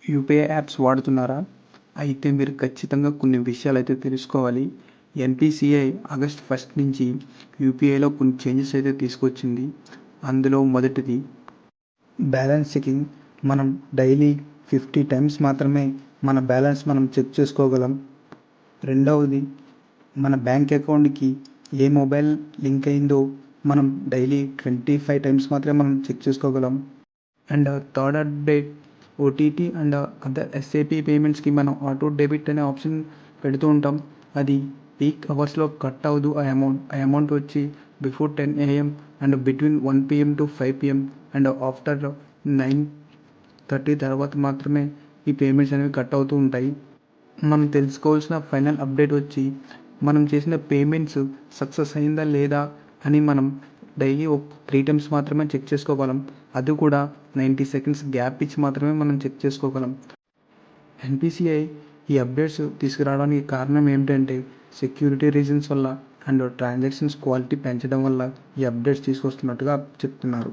UPI apps వాడుతున్నారా? అయితే మీరు ఖచ్చితంగా కొన్ని విషయాలైతే తెలుసుకోవాలి. ఎన్‌పీసీఐ ఆగస్ట్ 1 నుంచి యూపీఐలో కొన్ని చేంజెస్ అయితే తీసుకొచ్చింది. అందులో మొదటిది బ్యాలెన్స్ చెకింగ్. మనం డైలీ 50 టైమ్స్ మాత్రమే మన బ్యాలెన్స్ మనం చెక్ చేసుకోగలం. రెండవది మన బ్యాంక్ అకౌంట్‌కి ఏ మొబైల్ లింక్ అయిందో మనం డైలీ 25 టైమ్స్ మాత్రమే మనం చెక్ చేసుకోగలం. And third update OTT and other SAP పేమెంట్స్కి మనం ఆటో డెబిట్ అనే ఆప్షన్ పెడుతూ ఉంటాం. అది పీక్ అవర్స్లో కట్ అవ్వదు. ఆ అమౌంట్ వచ్చి before 10 AM and between 1 PM to 5 PM and after 9:30 తర్వాత మాత్రమే ఈ పేమెంట్స్ అనేవి కట్ అవుతూ ఉంటాయి. మనం తెలుసుకోవాల్సిన ఫైనల్ అప్డేట్ వచ్చి మనం చేసిన పేమెంట్స్ సక్సెస్ అయిందా లేదా అని మనం డైలీ 3 టైమ్స్ మాత్రమే చెక్ చేసుకోగలం. అది కూడా 90 సెకండ్స్ గ్యాప్ ఇచ్చి మాత్రమే మనం చెక్ చేసుకోగలం. ఎన్‌పీసీఐ ఈ అప్డేట్స్ తీసుకురావడానికి కారణం ఏమిటంటే సెక్యూరిటీ రీజన్స్ వల్ల అండ్ ట్రాన్సాక్షన్స్ క్వాలిటీ పెంచడం వల్ల ఈ అప్డేట్స్ తీసుకొస్తున్నట్టుగా చెప్తున్నారు.